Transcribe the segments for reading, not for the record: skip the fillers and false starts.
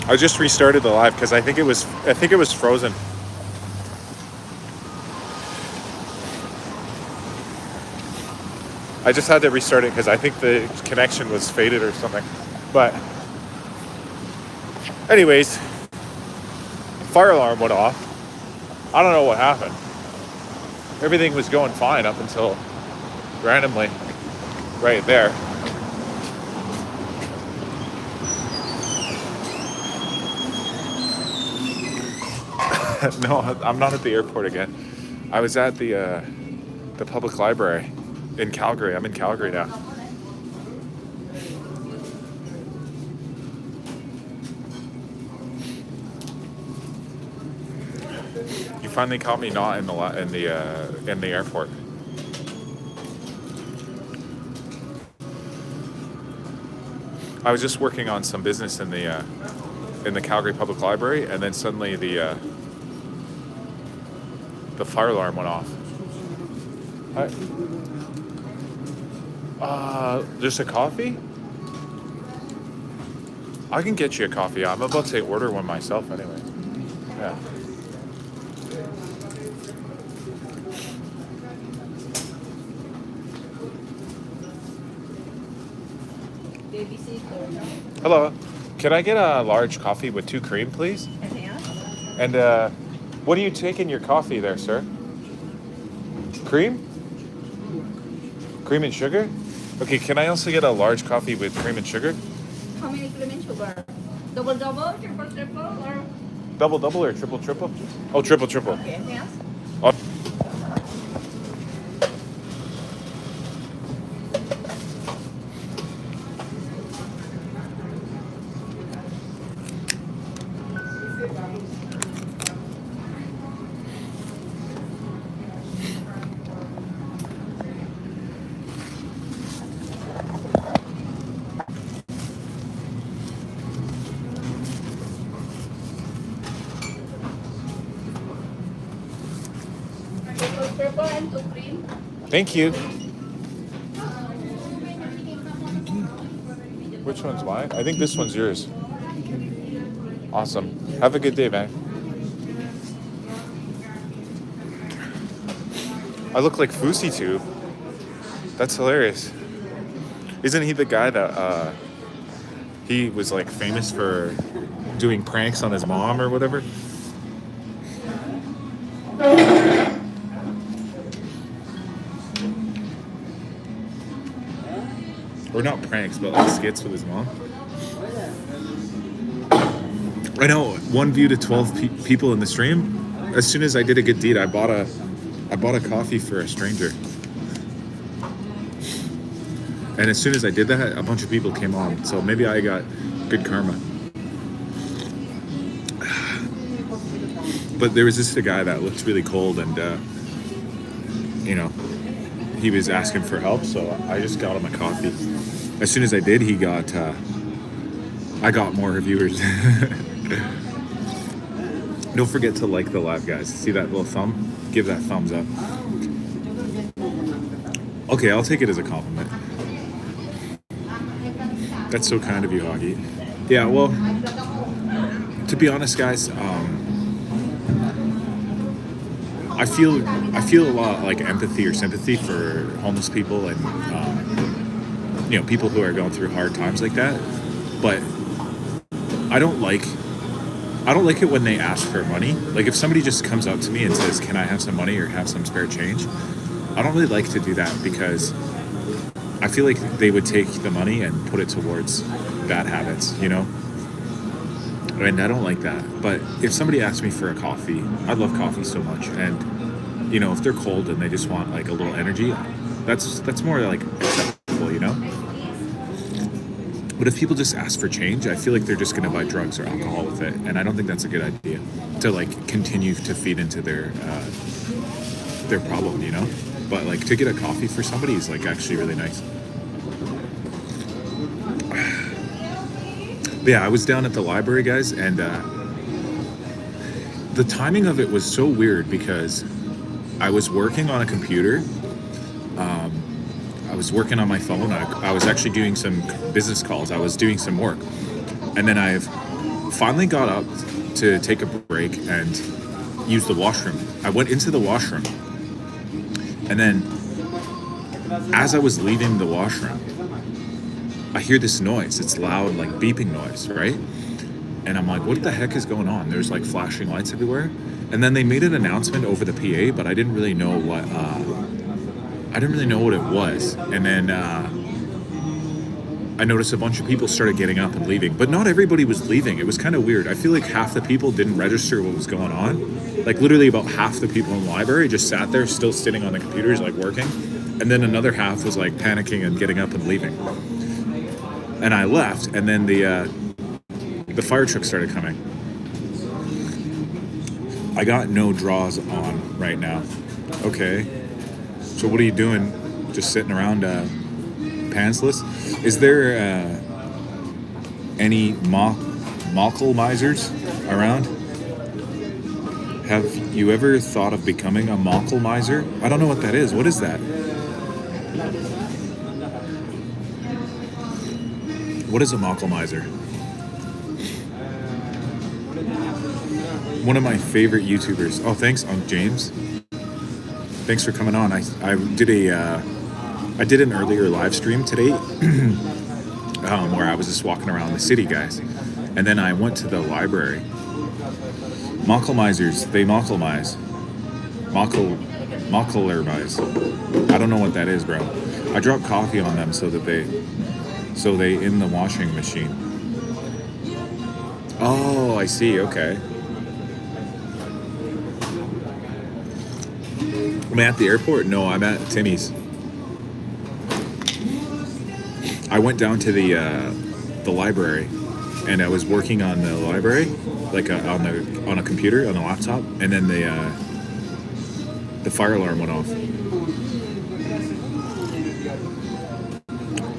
I just restarted the live because I think it was frozen. I just had to restart it because I think the connection was faded or something. But anyways, fire alarm went off. I don't know what happened. Everything was going fine up until randomly right there. No, I'm not at the airport again. I was at the public library in Calgary. I'm in Calgary now. You finally caught me not in the airport. I was just working on some business in the Calgary Public Library, and then suddenly the fire alarm went off. Just a coffee? I can get you a coffee. I'm about to order one myself anyway. Yeah. Hello. Can I get a large coffee with 2 cream, please? And what do you take in your coffee there, sir? Cream? Cream and sugar? Okay, can I also get a large coffee with cream and sugar? How many cream and sugar? Double, triple, or? Double or triple? Oh, triple. Okay, anything else? Oh. Triple and 2 cream. Thank you. Which one's mine? I think this one's yours. Awesome. Have a good day, man. I look like Fousey too. That's hilarious. Isn't he the guy that he was like famous for doing pranks on his mom or whatever? Or not pranks, but like skits with his mom. I know, 1 view to 12 people in the stream. As soon as I did a good deed, I bought a coffee for a stranger. And as soon as I did that, a bunch of people came on. So maybe I got good karma. But there was this guy that looked really cold, and he was asking for help, so I just got him a coffee. As soon as I did, I got more viewers. Don't forget to like the live, guys. See that little thumb? Give that thumbs up. Okay, I'll take it as a compliment. That's so kind of you, Hockey. Yeah, well, to be honest, guys, I feel a lot like empathy or sympathy for homeless people and people who are going through hard times like that. But I don't like it when they ask for money. Like if somebody just comes up to me and says, "Can I have some money or have some spare change?" I don't really like to do that because I feel like they would take the money and put it towards bad habits, And I don't like that. But if somebody asks me for a coffee, I love coffee so much. And, if they're cold and they just want like a little energy, that's more like acceptable, But if people just ask for change, I feel like they're just going to buy drugs or alcohol with it. And I don't think that's a good idea to like continue to feed into their problem, But like to get a coffee for somebody is like actually really nice. But yeah, I was down at the library, guys, and the timing of it was so weird because I was working on a computer. I was working on my phone. I was actually doing some business calls. I was doing some work. And then finally got up to take a break and use the washroom. I went into the washroom, and then as I was leaving the washroom, I hear this noise. It's loud, like beeping noise, right? And I'm like, what the heck is going on? There's like flashing lights everywhere. And then they made an announcement over the PA, but I didn't really know what it was. And then I noticed a bunch of people started getting up and leaving, but not everybody was leaving. It was kind of weird. I feel like half the people didn't register what was going on. Like literally about half the people in the library just sat there still sitting on the computers, like working. And then another half was like panicking and getting up and leaving. And I left, and then the fire truck started coming. I got no draws on right now. Okay. So what are you doing? Just sitting around pantsless? Is there any mockle misers around? Have you ever thought of becoming a mockle miser? I don't know what that is. What is that? What is a mockle miser? One of my favorite YouTubers. Oh, thanks, Unc James. Thanks for coming on. I did an earlier live stream today where I was just walking around the city, guys. And then I went to the library. Mockle misers, they mockle mise. Mockler-mise. I don't know what that is, bro. I dropped coffee on them so they in the washing machine. Oh, I see. Okay. I'm at the airport? No, I'm at Timmies. I went down to the library, and I was working on the library, like on a computer, on a laptop, and then the fire alarm went off.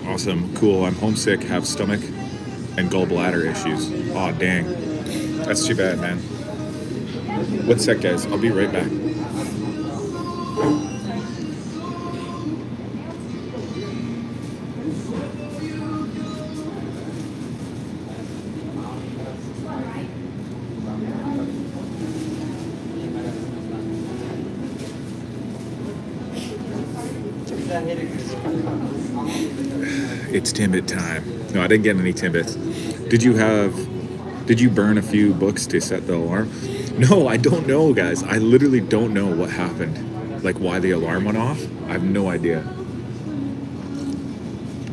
Awesome, cool. I'm homesick, have stomach and gallbladder issues. Aw, dang. That's too bad, man. One sec, guys. I'll be right back. It's Timbit time. No, I didn't get any Timbits. Did you burn a few books to set the alarm? No, I don't know, guys. I literally don't know what happened. Like why the alarm went off. I have no idea.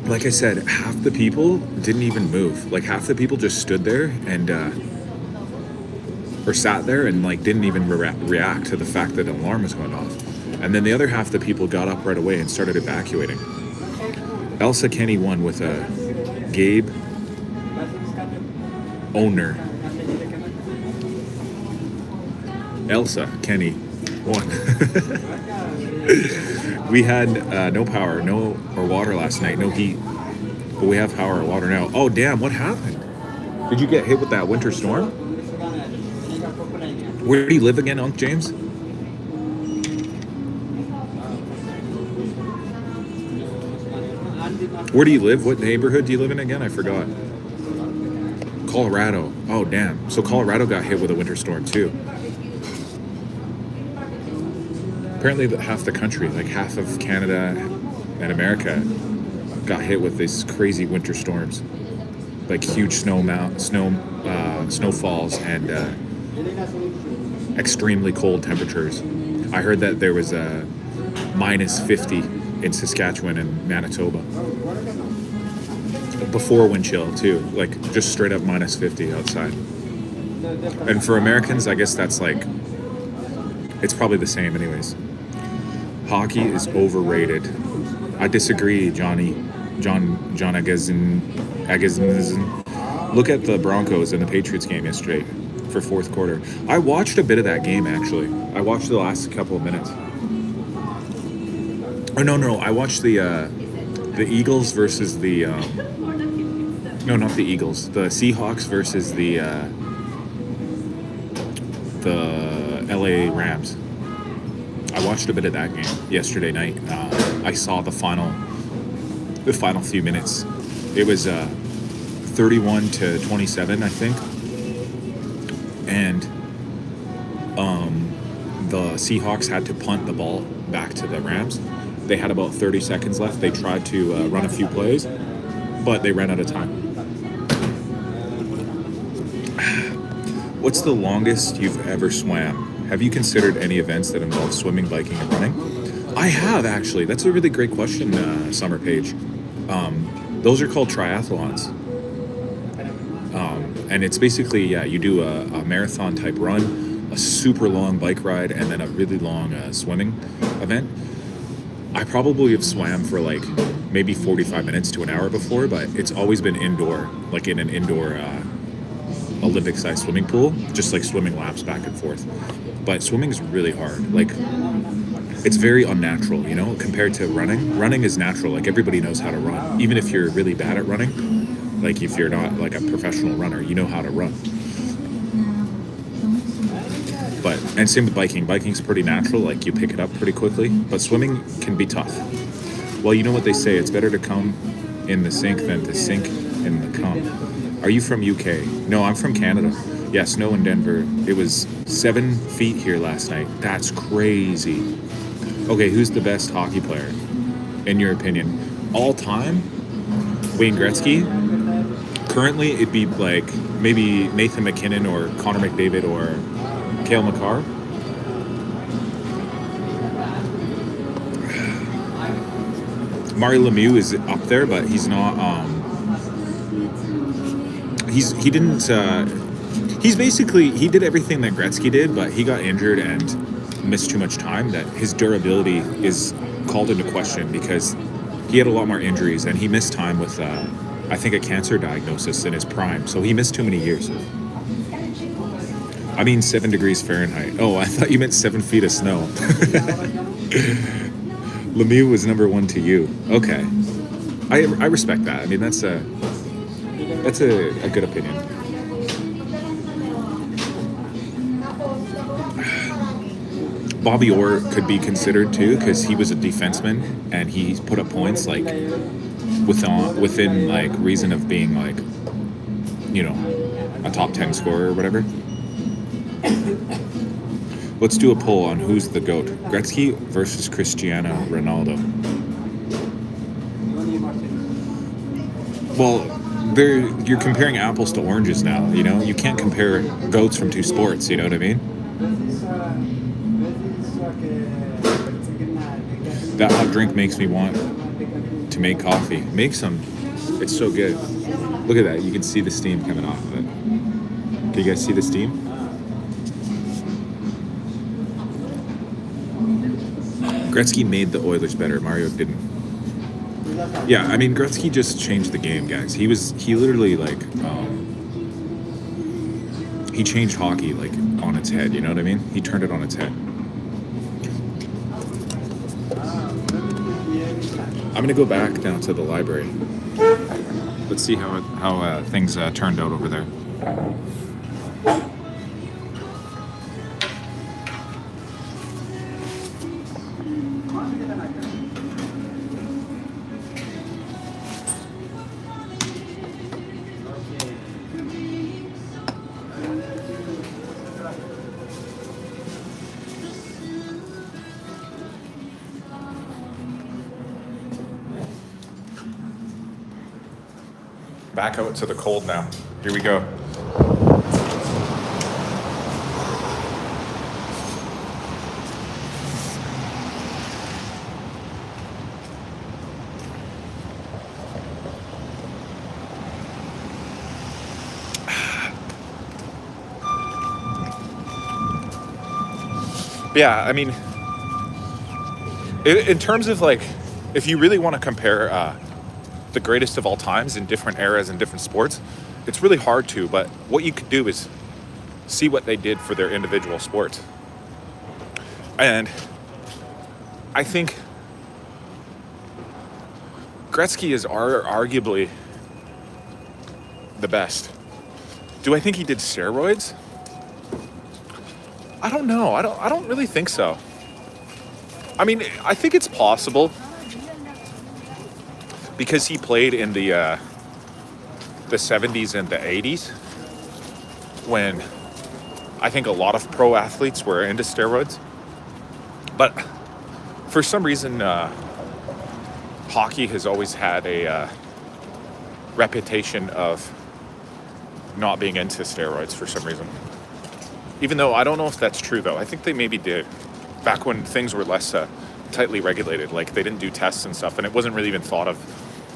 Like I said, half the people didn't even move. Like half the people just stood there and or sat there and like didn't even react to the fact that an alarm was going off. And then the other half of the people got up right away and started evacuating. Elsa Kenny won with a Gabe Owner. Elsa Kenny won. We had no power, or water last night, no heat. But we have power and water now. Oh, damn, what happened? Did you get hit with that winter storm? Where do you live again, Unc James? Where do you live? What neighborhood do you live in again? I forgot. Colorado. Oh, damn. So Colorado got hit with a winter storm, too. Apparently half the country, like half of Canada and America, got hit with these crazy winter storms. Like huge snowfalls and extremely cold temperatures. I heard that there was a minus 50 in Saskatchewan and Manitoba. Before wind chill too, like just straight up minus 50 outside. And for Americans, I guess that's like, it's probably the same anyways. Hockey is overrated. I disagree, John Agazin. Look at the Broncos and the Patriots game yesterday for fourth quarter. I watched a bit of that game actually. I watched the last couple of minutes. Oh no! I watched the Eagles versus the no, not the Eagles. The Seahawks versus the LA Rams. I watched a bit of that game yesterday night. I saw the final few minutes. It was 31-27, I think. and the Seahawks had to punt the ball back to the Rams. They had about 30 seconds left. They tried to run a few plays, but they ran out of time. What's the longest you've ever swam? Have you considered any events that involve swimming, biking, and running? I have, actually. That's a really great question, Summer Page. Those are called triathlons. And it's basically, you do a marathon type run, a super long bike ride, and then a really long swimming event. I probably have swam for like maybe 45 minutes to an hour before, but it's always been indoor, like in an indoor Olympic-sized swimming pool, just like swimming laps back and forth. But swimming is really hard. Like, it's very unnatural, you know, compared to running. Running is natural. Like, everybody knows how to run. Even if you're really bad at running, like if you're not like a professional runner, you know how to run. But, and same with biking. Biking's pretty natural. Like, you pick it up pretty quickly. But swimming can be tough. Well, you know what they say. It's better to come in the sink than to sink in the cum. Are you from UK? No, I'm from Canada. Yeah, snow in Denver. It was 7 feet here last night. That's crazy. Okay, who's the best hockey player, in your opinion? All time? Wayne Gretzky? Currently, it'd be like maybe Nathan McKinnon or Connor McDavid or Cale Makar. Mario Lemieux is up there, but he's not. He did everything that Gretzky did, but he got injured and missed too much time. That his durability is called into question because he had a lot more injuries and he missed time with, I think, a cancer diagnosis in his prime. So he missed too many years. I mean 7 degrees Fahrenheit. Oh, I thought you meant 7 feet of snow. Lemieux was number 1 to you. Okay. I respect that. I mean, that's a good opinion. Bobby Orr could be considered too because he was a defenseman and he put up points like within like reason of being like, you know, a top 10 scorer or whatever. Let's do a poll on who's the GOAT. Gretzky versus Cristiano Ronaldo. Well, you're comparing apples to oranges now, you know? You can't compare GOATs from two sports, you know what I mean? That hot drink makes me want to make coffee. Make some. It's so good. Look at that. You can see the steam coming off of it. Can you guys see the steam? Gretzky made the Oilers better. Mario didn't. Yeah, I mean, Gretzky just changed the game, guys. He literally, like, he changed hockey, like, on its head, you know what I mean? He turned it on its head. I'm going to go back now to the library. Let's see how things turned out over there. Back out to the cold now. Here we go. Yeah, I mean, in terms of like, if you really want to compare the greatest of all times in different eras and different sports, it's really hard to, but what you could do is see what they did for their individual sports. And I think Gretzky is arguably the best. Do I think he did steroids? I don't know. I don't really think so. I mean, I think it's possible because he played in the 70s and the 80s when I think a lot of pro athletes were into steroids. But for some reason, hockey has always had a reputation of not being into steroids for some reason. Even though I don't know if that's true, though. I think they maybe did back when things were less tightly regulated. Like, they didn't do tests and stuff, and it wasn't really even thought of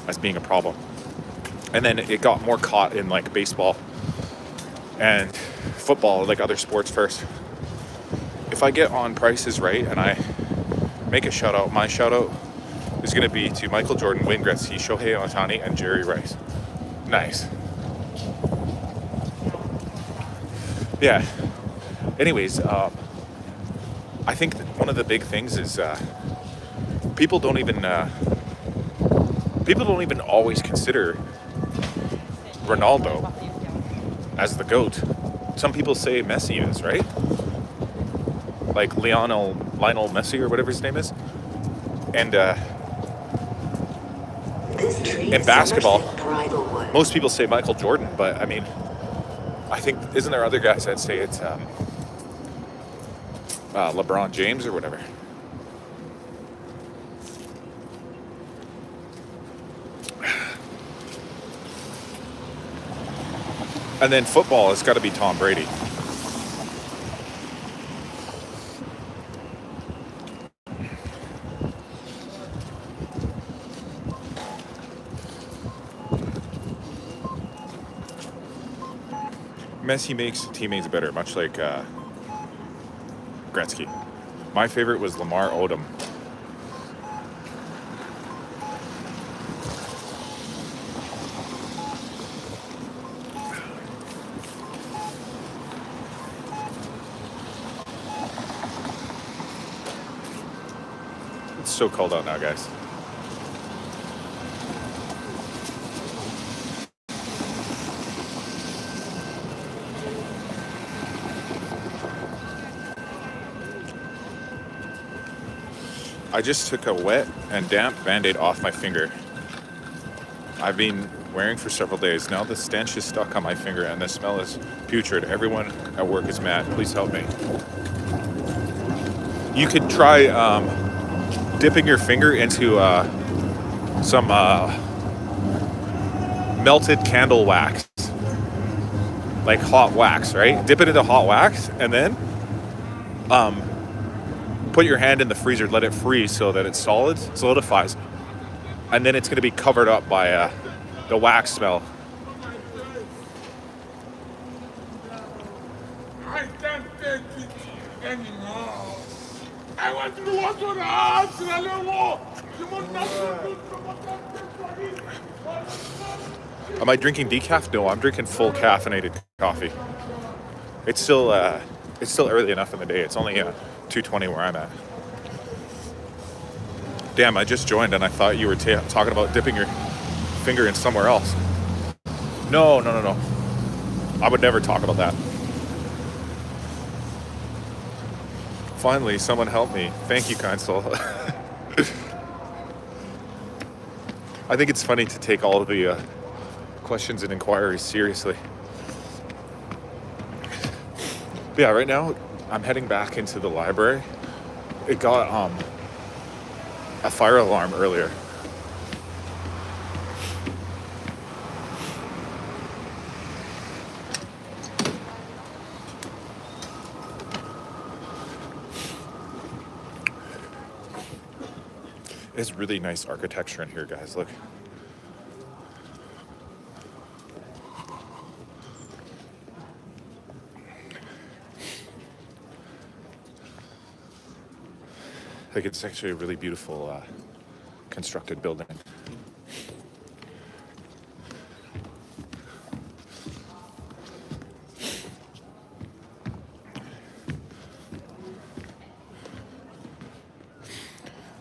as being a problem. And then it got more caught in, like, baseball and football, like other sports first. If I get on Price is Right and I make a shout out, my shout out is going to be to Michael Jordan, Wayne Gretzky, Shohei Ohtani, and Jerry Rice. Nice. Yeah. Anyways, I think that one of the big things is people don't even always consider Ronaldo as the GOAT. Some people say Messi is, right? Like Lionel Messi or whatever his name is. And in basketball, most people say Michael Jordan, but I mean, I think, isn't there other guys that say it's LeBron James or whatever? And then football has got to be Tom Brady. Messi makes teammates better, much like Gretzky. My favorite was Lamar Odom. It's so cold out now, guys. I just took a wet and damp Band-Aid off my finger. I've been wearing for several days. Now the stench is stuck on my finger and the smell is putrid. Everyone at work is mad. Please help me. You could try dipping your finger into some melted candle wax. Like hot wax, right? Dip it into hot wax and then put your hand in the freezer, let it freeze so that it solidifies, and then it's going to be covered up by the wax smell. I can't take it anymore. I want to walk to the house and I don't walk. You must not do Am I drinking decaf? No, I'm drinking full caffeinated coffee. It's still early enough in the day. It's only 2:20 where I'm at. Damn, I just joined and I thought you were talking about dipping your finger in somewhere else. No. I would never talk about that. Finally, someone help me. Thank you, kind soul. I think it's funny to take all of the questions and inquiries seriously. But yeah, right now I'm heading back into the library. It got a fire alarm earlier. It's really nice architecture in here, guys. Look. Like, it's actually a really beautiful constructed building.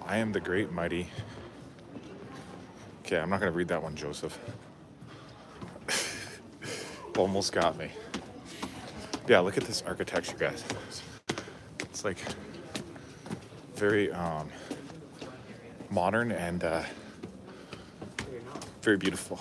I am the great mighty. Okay, I'm not going to read that one, Joseph. Almost got me. Yeah, look at this architecture, guys. It's like very modern and very beautiful.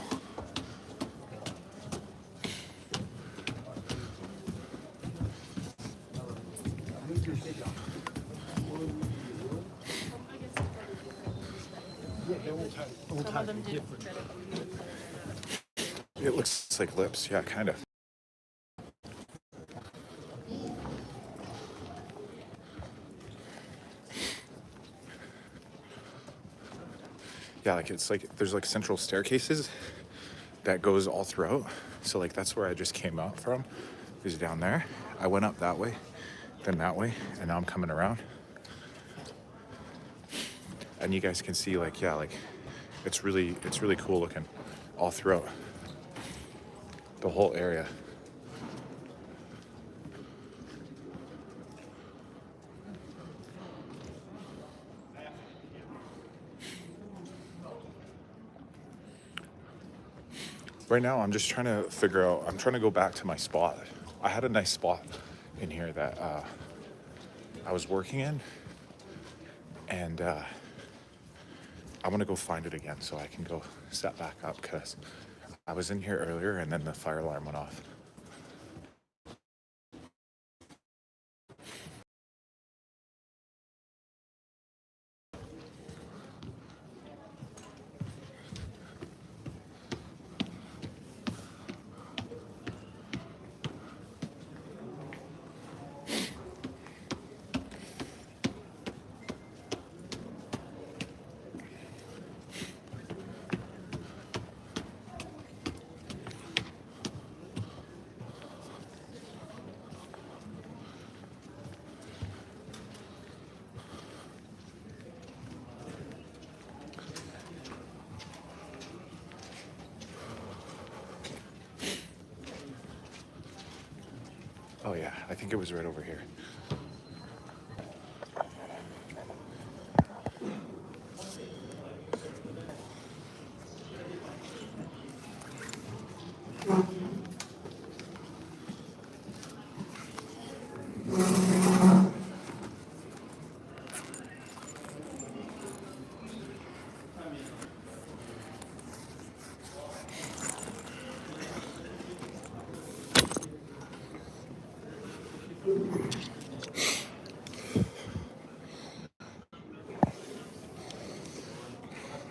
all Some of types them of did different. better for you. It looks like lips. Yeah, kind of. Yeah, like it's like there's like central staircases that goes all throughout. So like that's where I just came out from. Is down there. I went up that way, then that way, and now I'm coming around. And you guys can see like yeah, like it's really cool looking all throughout the whole area. Right now, I'm just trying to figure out, I'm trying to go back to my spot. I had a nice spot in here that I was working in, and I want to go find it again so I can go set back up because I was in here earlier and then the fire alarm went off. Oh yeah, I think it was right over here.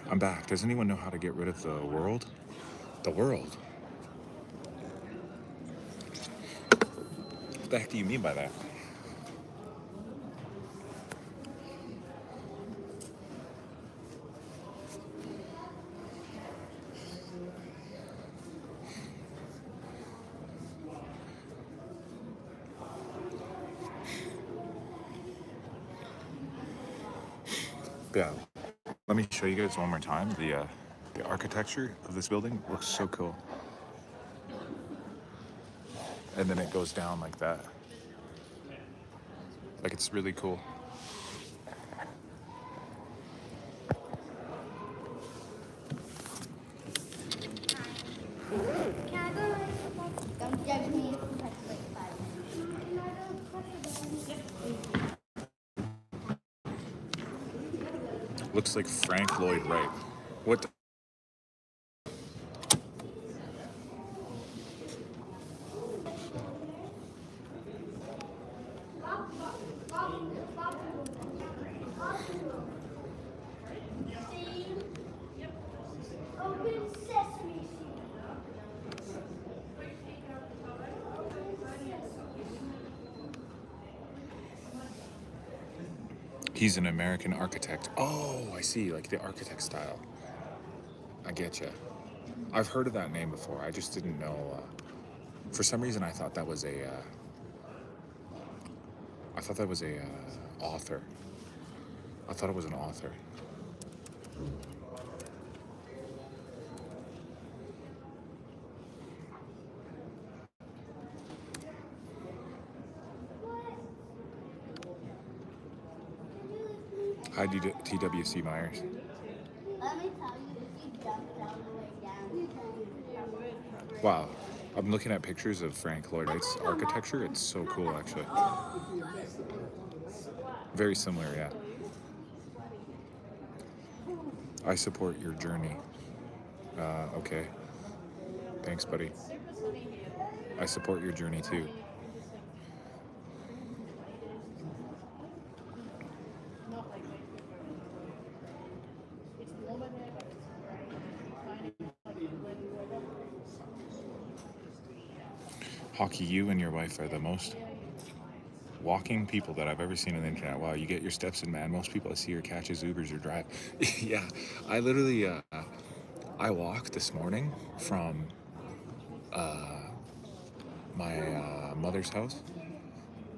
I'm back. Does anyone know how to get rid of the world? The world? What the heck do you mean by that? Yeah. Let me show you guys one more time. The architecture of this building looks so cool. And then it goes down like that. Like it's really cool. Can I go? Don't judge me. Looks like Frank Lloyd Wright. What the Open sesame. He's an American architect. Oh, I see. Like the architect style. I get you. I've heard of that name before. I just didn't know. For some reason, I thought that was a. I thought that was a author. I thought it was an author. Hi, TWC Myers. Let me tell you, if you jumped all the way down, Wow. I'm looking at pictures of Frank Lloyd Wright's architecture. It's so cool, actually. Very similar, yeah. I support your journey. Okay. Thanks, buddy. I support your journey too. Hockey, you and your wife are the most walking people that I've ever seen on the internet. Wow, you get your steps in, man. Most people I see are catches Ubers or drive. Yeah, I literally, I walked this morning from my mother's house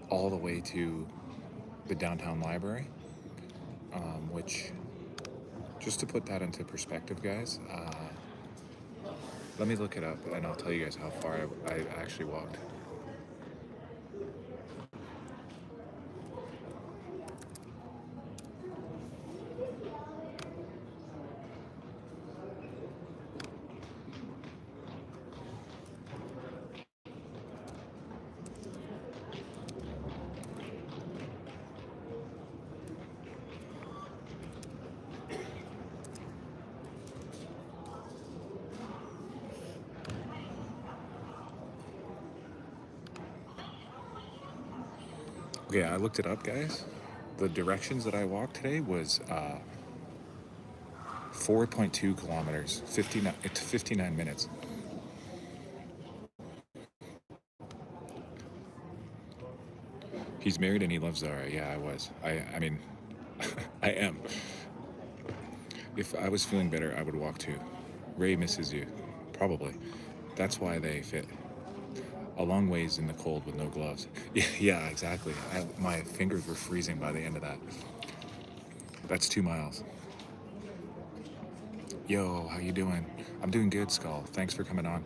all the way to the downtown library, which, just to put that into perspective, guys, let me look it up and I'll tell you guys how far I actually walked. Okay, I looked it up, guys. The directions that I walked today was 4.2 kilometers, 59 minutes. He's married and he loves Zara. Yeah, I was. I mean, I am. If I was feeling better, I would walk too. Ray misses you. Probably. That's why they fit. A long ways in the cold with no gloves. Yeah, exactly. My fingers were freezing by the end of that. That's 2 miles. Yo, how you doing? I'm doing good, Skull. Thanks for coming on.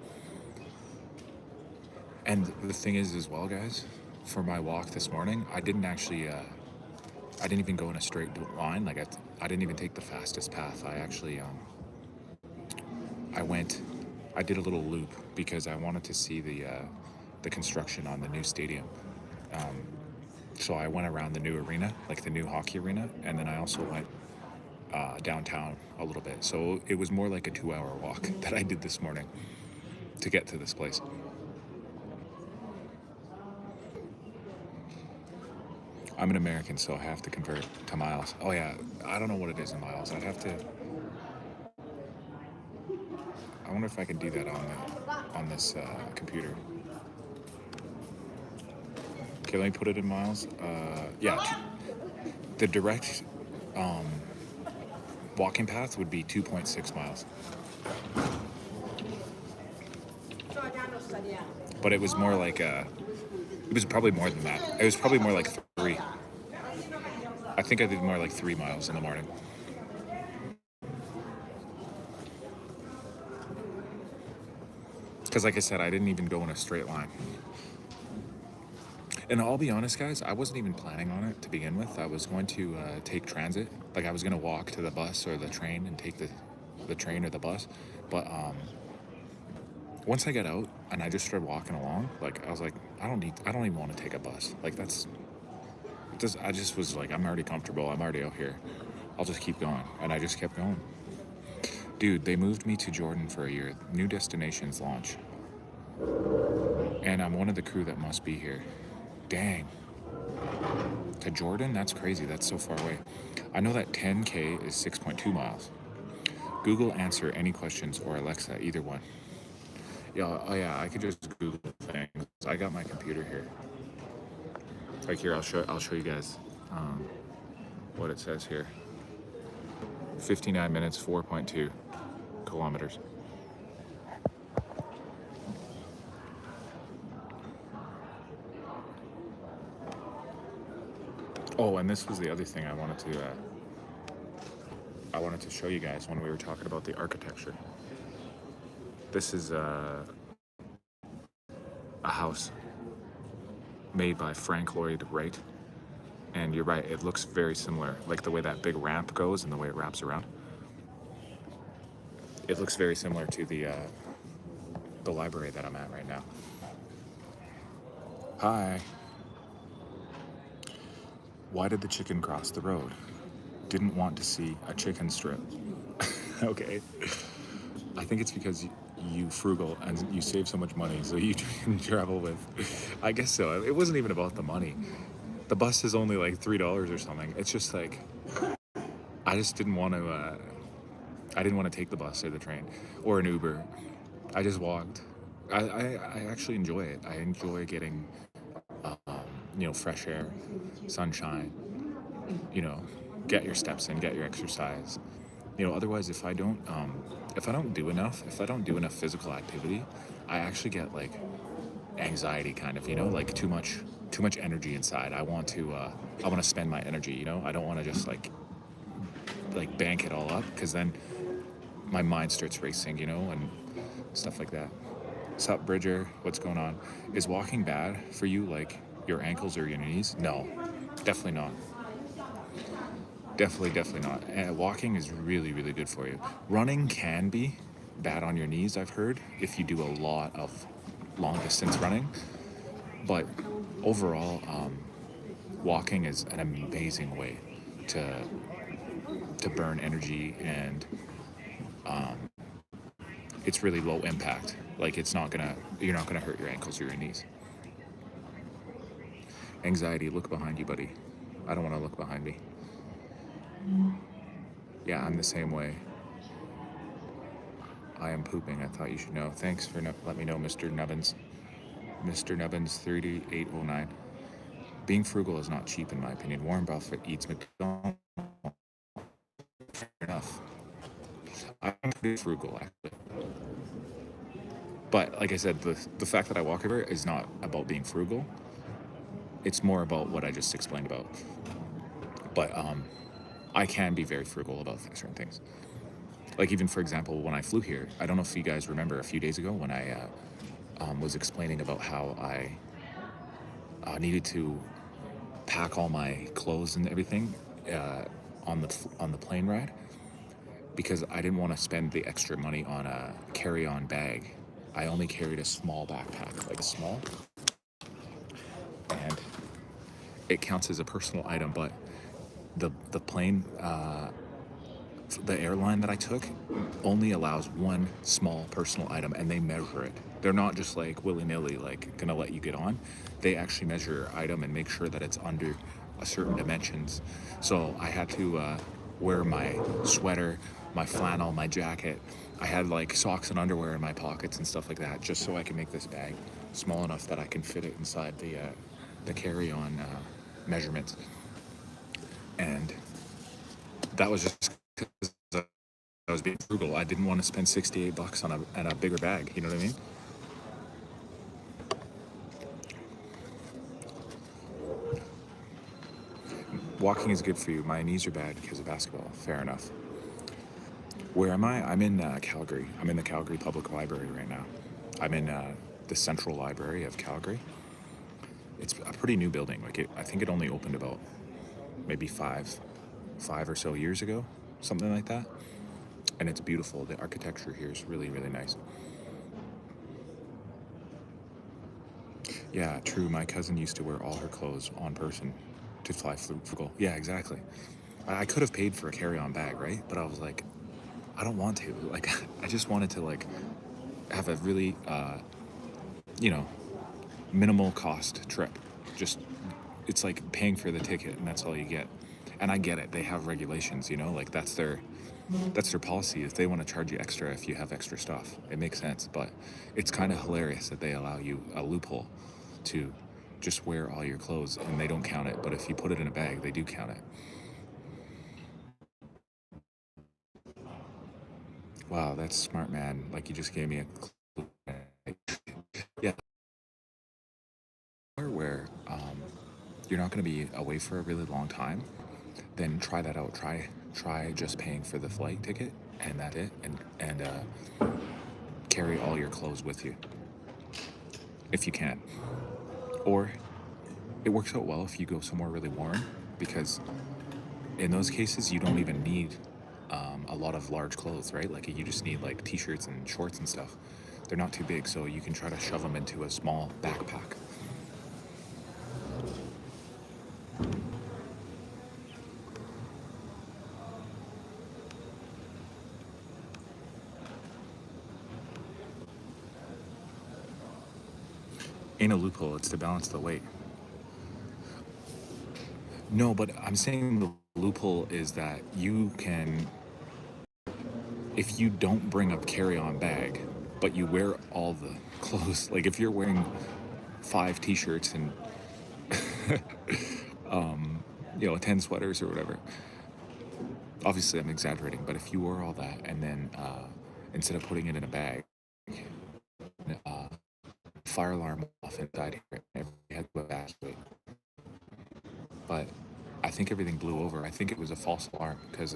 And the thing is as well, guys, for my walk this morning, I didn't actually, I didn't even go in a straight line. Like I didn't even take the fastest path. I actually, I did a little loop because I wanted to see the construction on the new stadium. So I went around the new arena, like the new hockey arena, and then I also went downtown a little bit. So it was more like a 2-hour walk that I did this morning to get to this place. I'm an American, so I have to convert to miles. Oh yeah, I don't know what it is in miles. I'd have to. I wonder if I can do that on this computer. Okay, let me put it in miles. Yeah, the direct walking path would be 2.6 miles. But it was more like it was probably more than that. It was probably more like 3. I think I did more like 3 miles in the morning. Because like I said, I didn't even go in a straight line. And I'll be honest, guys, I wasn't even planning on it to begin with. I was going to take transit. Like I was going to walk to the bus or the train and take the train or the bus. But once I got out and I just started walking along, like I was like, I don't even want to take a bus. Like I just was like, I'm already comfortable. I'm already out here. I'll just keep going. And I just kept going. Dude, they moved me to Jordan for a year. New destinations launch. And I'm one of the crew that must be here. Dang. To Jordan? That's crazy. That's so far away. I know that 10K is 6.2 miles. Google answer any questions or Alexa, either one. Yeah, oh yeah, I could just Google things. I got my computer here. Like here, I'll show you guys what it says here. 59 minutes, 4.2 kilometers. Oh, and this was the other thing I wanted to show you guys when we were talking about the architecture. This is a house made by Frank Lloyd Wright. And you're right, it looks very similar, like the way that big ramp goes and the way it wraps around. It looks very similar to the library that I'm at right now. Hi. Why did the chicken cross the road? Didn't want to see a chicken strip. Okay. I think it's because you frugal and you save so much money, so you can travel with. I guess so. It wasn't even about the money. The bus is only like $3 or something. It's just like, I just didn't want to, I didn't want to take the bus or the train or an Uber. I just walked. I actually enjoy it. I enjoy getting, fresh air, sunshine, you know, get your steps in, get your exercise. Otherwise, if I don't do enough, if I don't do enough physical activity, I actually get like anxiety kind of, like too much energy inside. I want to spend my energy, I don't want to just like bank it all up, because then my mind starts racing, and stuff like that. Sup, Bridger? What's going on? Is walking bad for you, like your ankles or your knees? No, definitely not. Definitely not. Walking is really, really good for you. Running can be bad on your knees, I've heard, if you do a lot of long distance running. But overall, walking is an amazing way to burn energy, and it's really low impact. Like you're not gonna hurt your ankles or your knees. Anxiety, look behind you, buddy. I don't want to look behind me. Yeah, I'm the same way. I am pooping. I thought you should know. Thanks for letting me know, Mr. Nubbins. Mr. Nubbins 3809. Being frugal is not cheap, in my opinion. Warren Buffett eats McDonald's. Fair enough. I'm pretty frugal, actually. But like I said, the fact that I walk everywhere is not about being frugal. It's more about what I just explained about. But I can be very frugal about certain things. Like, even for example, when I flew here, I don't know if you guys remember a few days ago when I was explaining about how I needed to pack all my clothes and everything on the plane ride, because I didn't want to spend the extra money on a carry-on bag. I only carried a small backpack, like a small, and it counts as a personal item. But the plane, the airline that I took only allows one small personal item, and they measure it. They're not just like willy-nilly, like gonna let you get on. They actually measure your item and make sure that it's under a certain dimensions. So I had to wear my sweater, my flannel, my jacket. I had like socks and underwear in my pockets and stuff like that, just so I can make this bag small enough that I can fit it inside the carry-on measurements. And that was just because I was being frugal. I didn't want to spend $68 on a bigger bag. You know what I mean? Walking is good for you. My knees are bad because of basketball. Fair enough. Where am I? I'm in Calgary. I'm in the Calgary Public Library right now. I'm in the Central Library of Calgary. It's a pretty new building. I think it only opened about maybe five or so years ago, something like that. And it's beautiful. The architecture here is really, really nice. Yeah, true. My cousin used to wear all her clothes on person to fly frugal. Yeah, exactly. I could have paid for a carry-on bag, right? But I was like, I don't want to. Like, I just wanted to like have a really, minimal cost trip. Just, it's like paying for the ticket, and that's all you get. And I get it. They have regulations, like that's their policy. If they want to charge you extra if you have extra stuff, it makes sense. But it's kind of hilarious that they allow you a loophole to just wear all your clothes and they don't count it. But if you put it in a bag, they do count it. Wow, that's smart, man. Like, you just gave me a clue. Yeah. Where you're not going to be away for a really long time, then try that out. Try just paying for the flight ticket and that's it, and carry all your clothes with you if you can. Or it works out well if you go somewhere really warm, because in those cases you don't even need a lot of large clothes, right? Like, you just need like t-shirts and shorts and stuff. They're not too big, so you can try to shove them into a small backpack. Ain't a loophole, it's to balance the weight. No, but I'm saying the loophole is that you can, if you don't bring a carry-on bag, but you wear all the clothes. Like if you're wearing 5 t-shirts and 10 sweaters or whatever. Obviously, I'm exaggerating, but if you wore all that and then instead of putting it in a bag, fire alarm off inside here, and everybody had to evacuate. But I think everything blew over. I think it was a false alarm because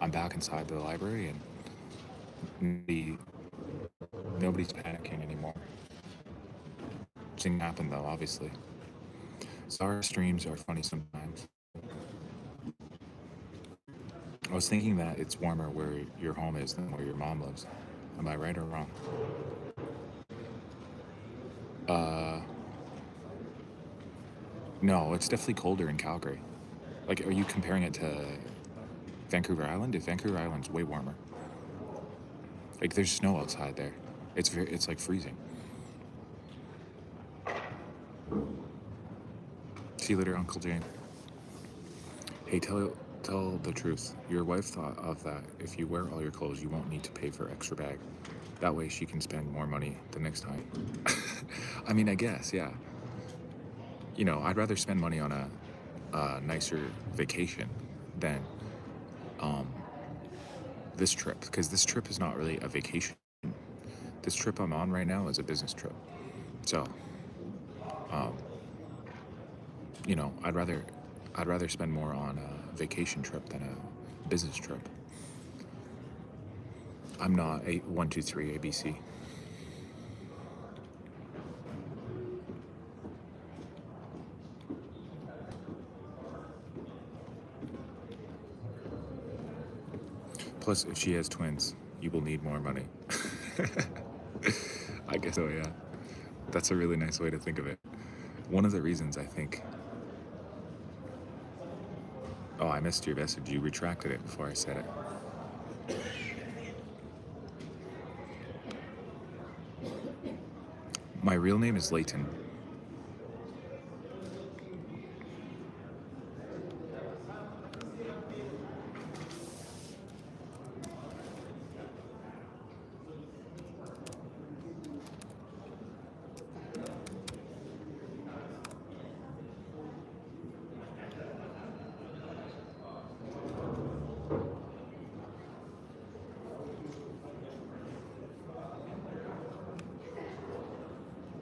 I'm back inside the library and nobody's panicking anymore. Thing happened though, obviously. So our streams are funny sometimes. I was thinking that it's warmer where your home is than where your mom lives. Am I right or wrong? No, it's definitely colder in Calgary. Like, are you comparing it to Vancouver Island? Vancouver Island's way warmer. Like, there's snow outside there. It's like freezing. See you later, Uncle Jane. Hey, tell the truth. Your wife thought of that. If you wear all your clothes, you won't need to pay for extra bag. That way she can spend more money the next time. I mean, I guess, yeah. I'd rather spend money on a nicer vacation than this trip, because this trip is not really a vacation. This trip I'm on right now is a business trip. So, I'd rather spend more on a vacation trip than a business trip. I'm not 1, 2, 3 ABC. Plus, if she has twins, you will need more money. I guess so, yeah. That's a really nice way to think of it. One of the reasons I think... Oh, I missed your message. You retracted it before I said it. My real name is Layton.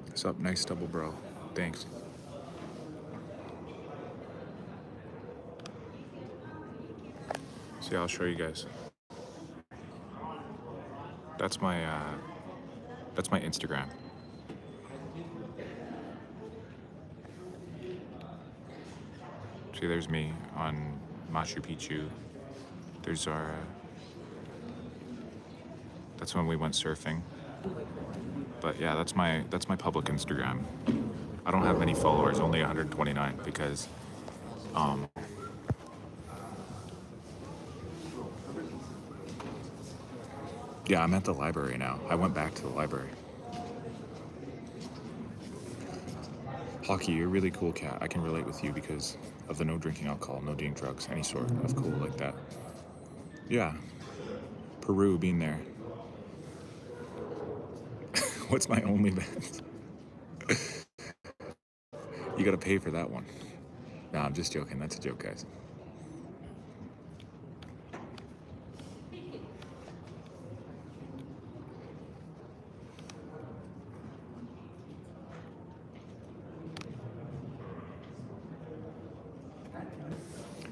What's up? Nice double, bro. Thanks. See, I'll show you guys. That's my Instagram. See, there's me on Machu Picchu. There's our... that's when we went surfing. But yeah, that's my public Instagram. I don't have many followers, only 129, because yeah, I'm at the library now. I went back to the library. Hockey, you're a really cool cat. I can relate with you because of the no drinking alcohol, no doing drugs, any sort of cool like that. Yeah. Peru being there. What's my only bet? You gotta pay for that one. Nah, I'm just joking. That's a joke, guys.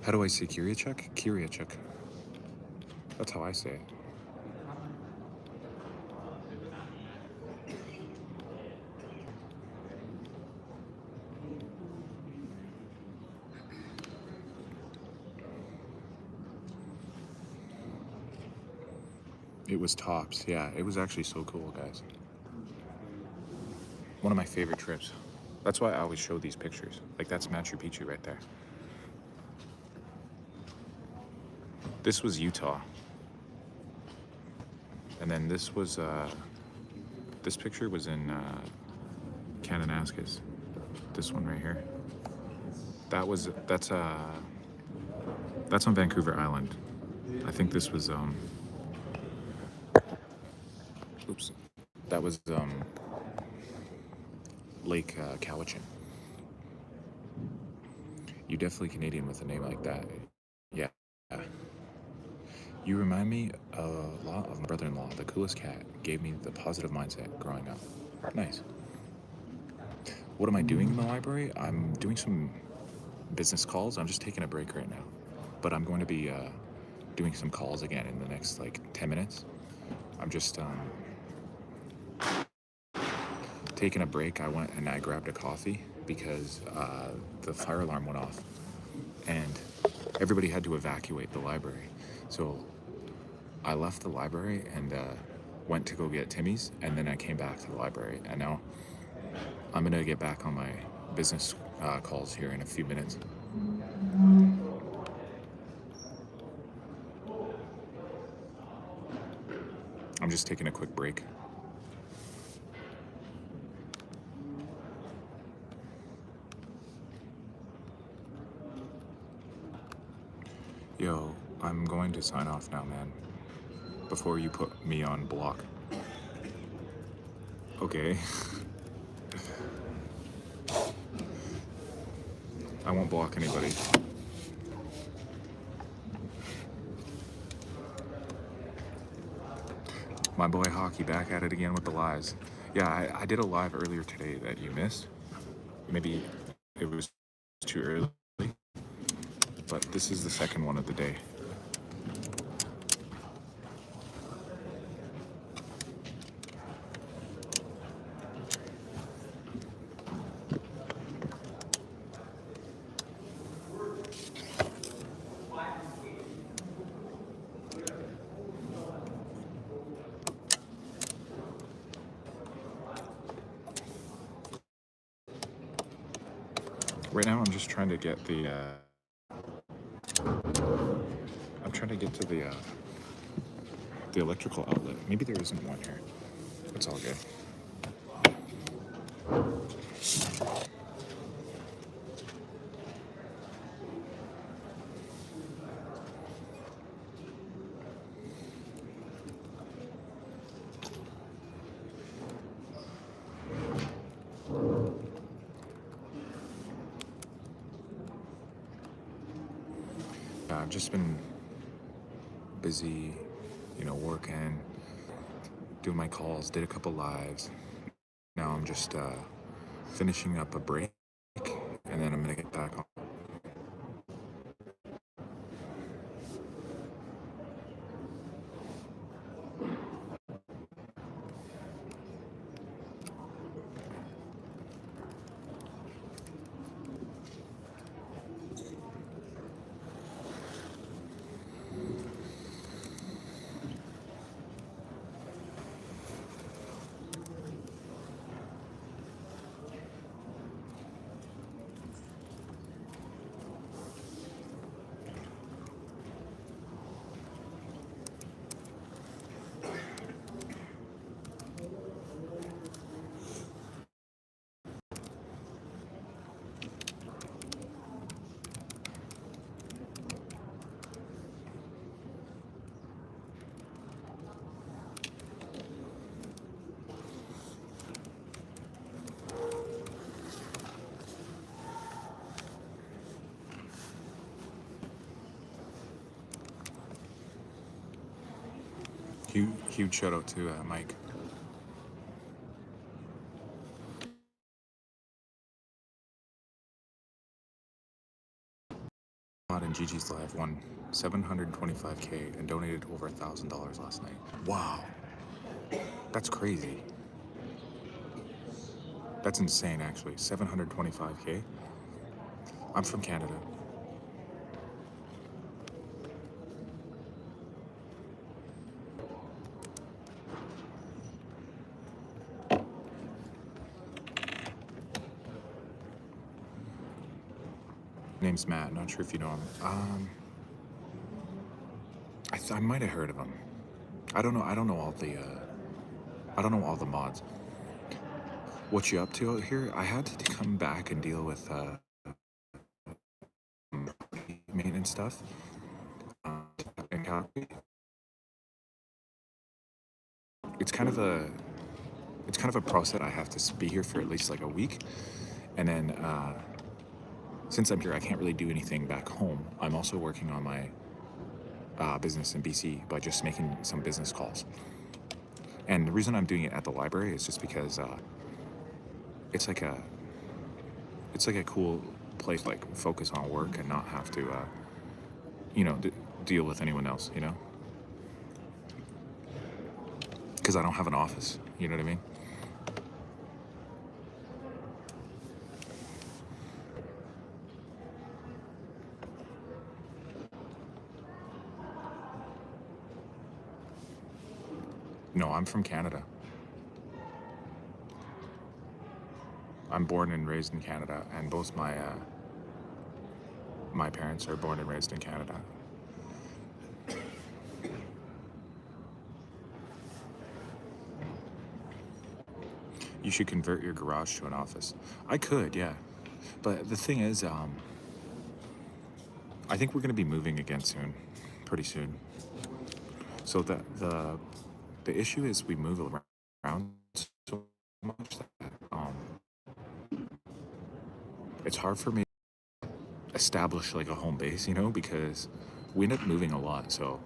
How do I say Kyriachuk? Kyriachuk. That's how I say it. It was tops. Yeah, it was actually so cool, guys. One of my favorite trips. That's why I always show these pictures. Like, that's Machu Picchu right there. This was Utah. And then this was, this picture was in Kananaskis. This one right here. That's on Vancouver Island. I think this was, oops. That was Lake Cowichan. You definitely Canadian with a name like that. Yeah. You remind me a lot of my brother-in-law. The coolest cat. Gave me the positive mindset growing up. Nice. What am I doing in the library? I'm doing some business calls. I'm just taking a break right now. But I'm going to be doing some calls again in the next like 10 minutes. I'm just taking a break. I went and I grabbed a coffee because the fire alarm went off and everybody had to evacuate the library. So I left the library and went to go get Timmies, and then I came back to the library, and now I'm gonna get back on my business calls here in a few minutes. I'm just taking a quick break. Yo, I'm going to sign off now, man. Before you put me on block. Okay. I won't block anybody. My boy Hockey back at it again with the lives. Yeah, I did a live earlier today that you missed. Maybe it was too early, but this is the second one of the day. Right now, I'm just trying to get the. I'm trying to get to the electrical outlet. Maybe there isn't one here. It's all good. I've just been busy, working, doing my calls, did a couple lives. Now I'm just finishing up a break, and then I'm gonna get back on. Huge shout out to Mike. And Gigi's Live won $725K and donated over $1,000 last night. Wow, that's crazy. That's insane, actually. $725K. I'm from Canada. Name's Matt. Not sure if you know him. I might have heard of him. I don't know all the. I don't know all the mods. What you up to out here? I had to come back and deal with maintenance stuff in Calgary. It's kind of a it's kind of a process. I have to be here for at least like a week, and then since I'm here, I can't really do anything back home. I'm also working on my business in BC by just making some business calls. And the reason I'm doing it at the library is just because it's like a cool place to like focus on work and not have to deal with anyone else, because I don't have an office. You know what I mean? No, I'm from Canada. I'm born and raised in Canada, and both my parents are born and raised in Canada. You should convert your garage to an office. I could, yeah. But the thing is, I think we're going to be moving again soon, pretty soon. So the issue is we move around so much that it's hard for me to establish like a home base, because we end up moving a lot. So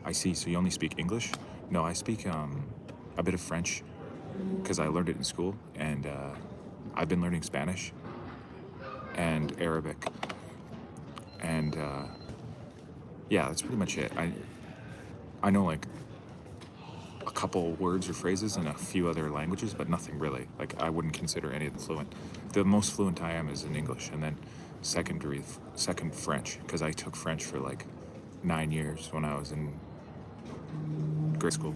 I see. So you only speak English? No, I speak a bit of French because I learned it in school, and I've been learning Spanish and Arabic, and yeah, that's pretty much it. I know like a couple words or phrases in a few other languages, but nothing really. Like I wouldn't consider any of them fluent. The most fluent I am is in English, and then second French, because I took French for like 9 years when I was in grade school.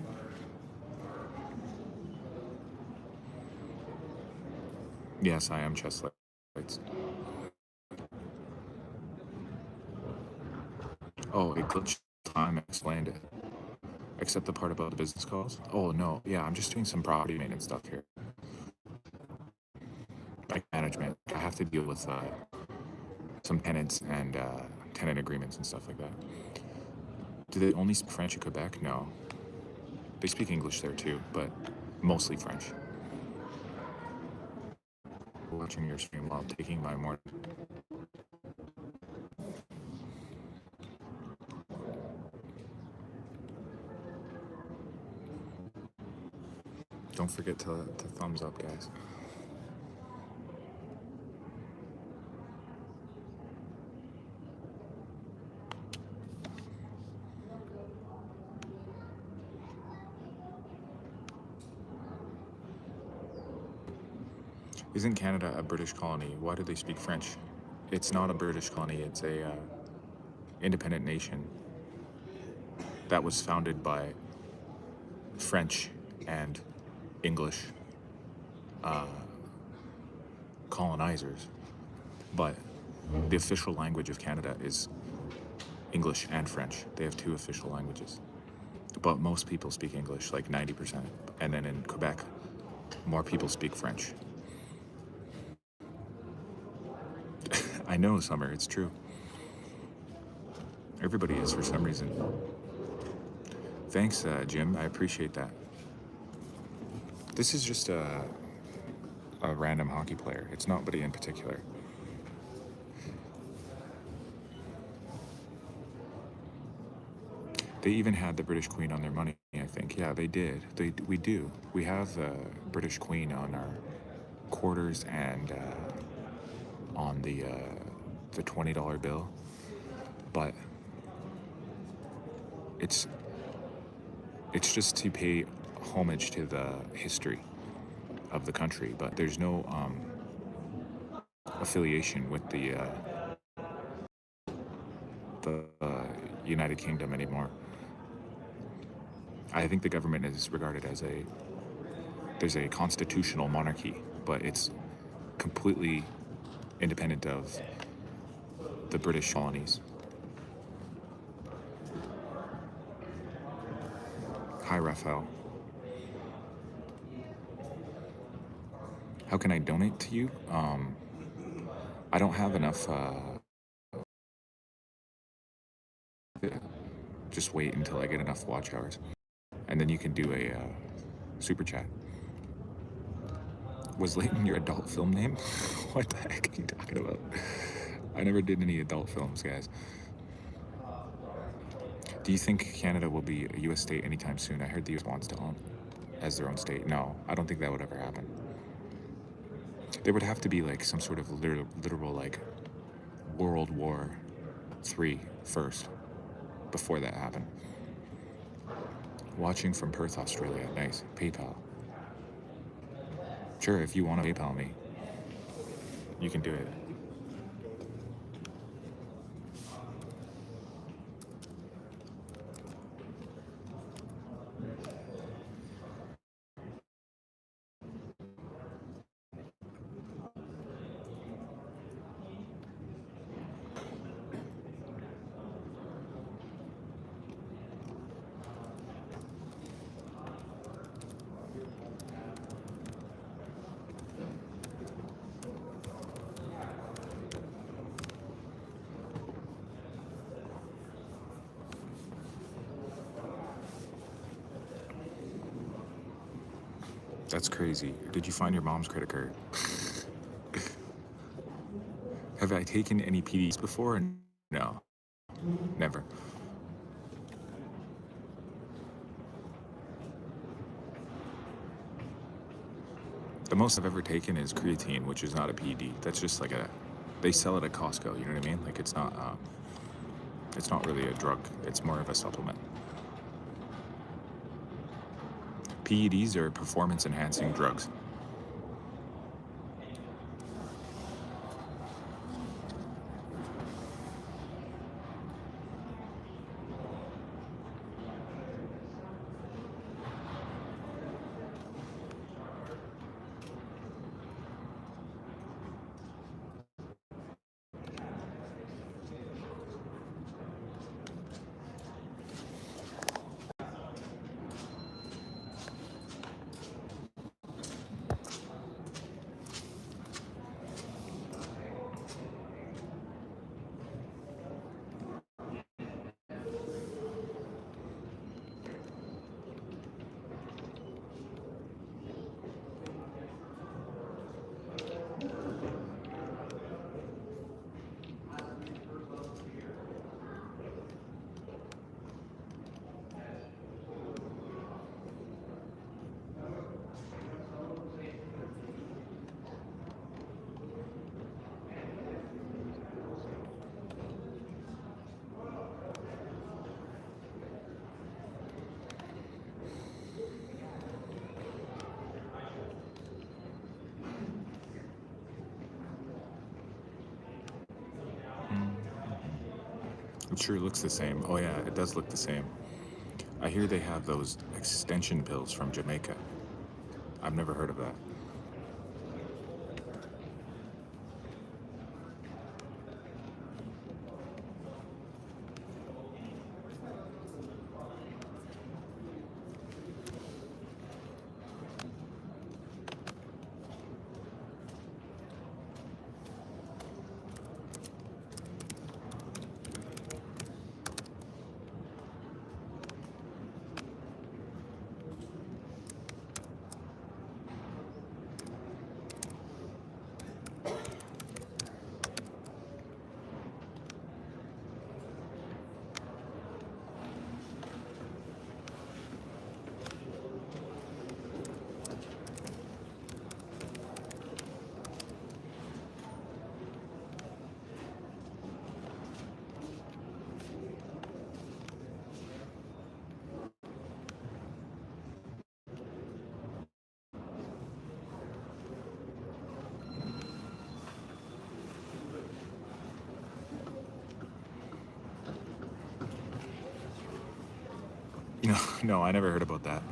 Yes, I am chest lights. Oh, it glitched time. I explained it. Except the part about the business calls. Oh no, yeah, I'm just doing some property maintenance stuff here. Like management. I have to deal with some tenants and tenant agreements and stuff like that. Do they only speak French in Quebec? No. They speak English there too, but mostly French. Watching your stream while taking my morning. Don't forget to thumbs up, guys. Isn't Canada a British colony? Why do they speak French? It's not a British colony. It's a independent nation that was founded by French and English colonizers. But the official language of Canada is English and French. They have two official languages. But most people speak English, like 90%. And then in Quebec, more people speak French. I know, Summer, it's true. Everybody is for some reason. Thanks, Jim. I appreciate that. This is just a random hockey player. It's nobody in particular. They even had the British Queen on their money, I think. Yeah, they did. We do. We have the British Queen on our quarters and on the $20 bill. But it's just to pay homage to the history of the country, but there's no affiliation with the United Kingdom anymore. I think the government is regarded as there's a constitutional monarchy, but it's completely independent of the British colonies. Hi, Raphael. How can I donate to you? I don't have enough. Just wait until I get enough watch hours. and then you can do a super chat. Was Leighton your adult film name? What the heck are you talking about? I never did any adult films, guys. Do you think Canada will be a U.S. state anytime soon? I heard the U.S. wants to own as their own state. No, I don't think that would ever happen. There would have to be like some sort of literal like World War III first before that happened. Watching from Perth, Australia. Nice. PayPal. Sure, if you want to PayPal me, you can do it. That's crazy. Did you find your mom's credit card? Have I taken any PDs before? No, never. The most I've ever taken is creatine, which is not a PED. That's just like they sell it at Costco, you know what I mean? Like it's not really a drug. It's more of a supplement. PEDs are performance enhancing drugs. It sure looks the same. Oh yeah, it does look the same. I hear they have those extension pills from Jamaica. I've never heard of that. No, I never heard about that.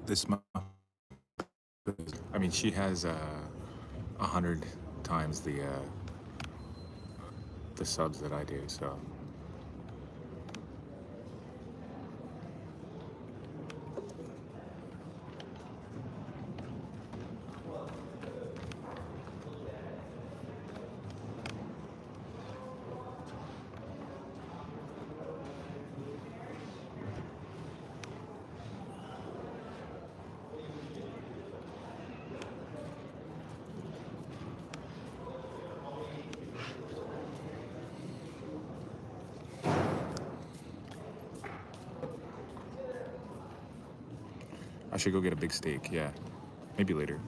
this month. I mean, she has 100 times the subs that I do, so. I should go get a big steak, yeah. Maybe later.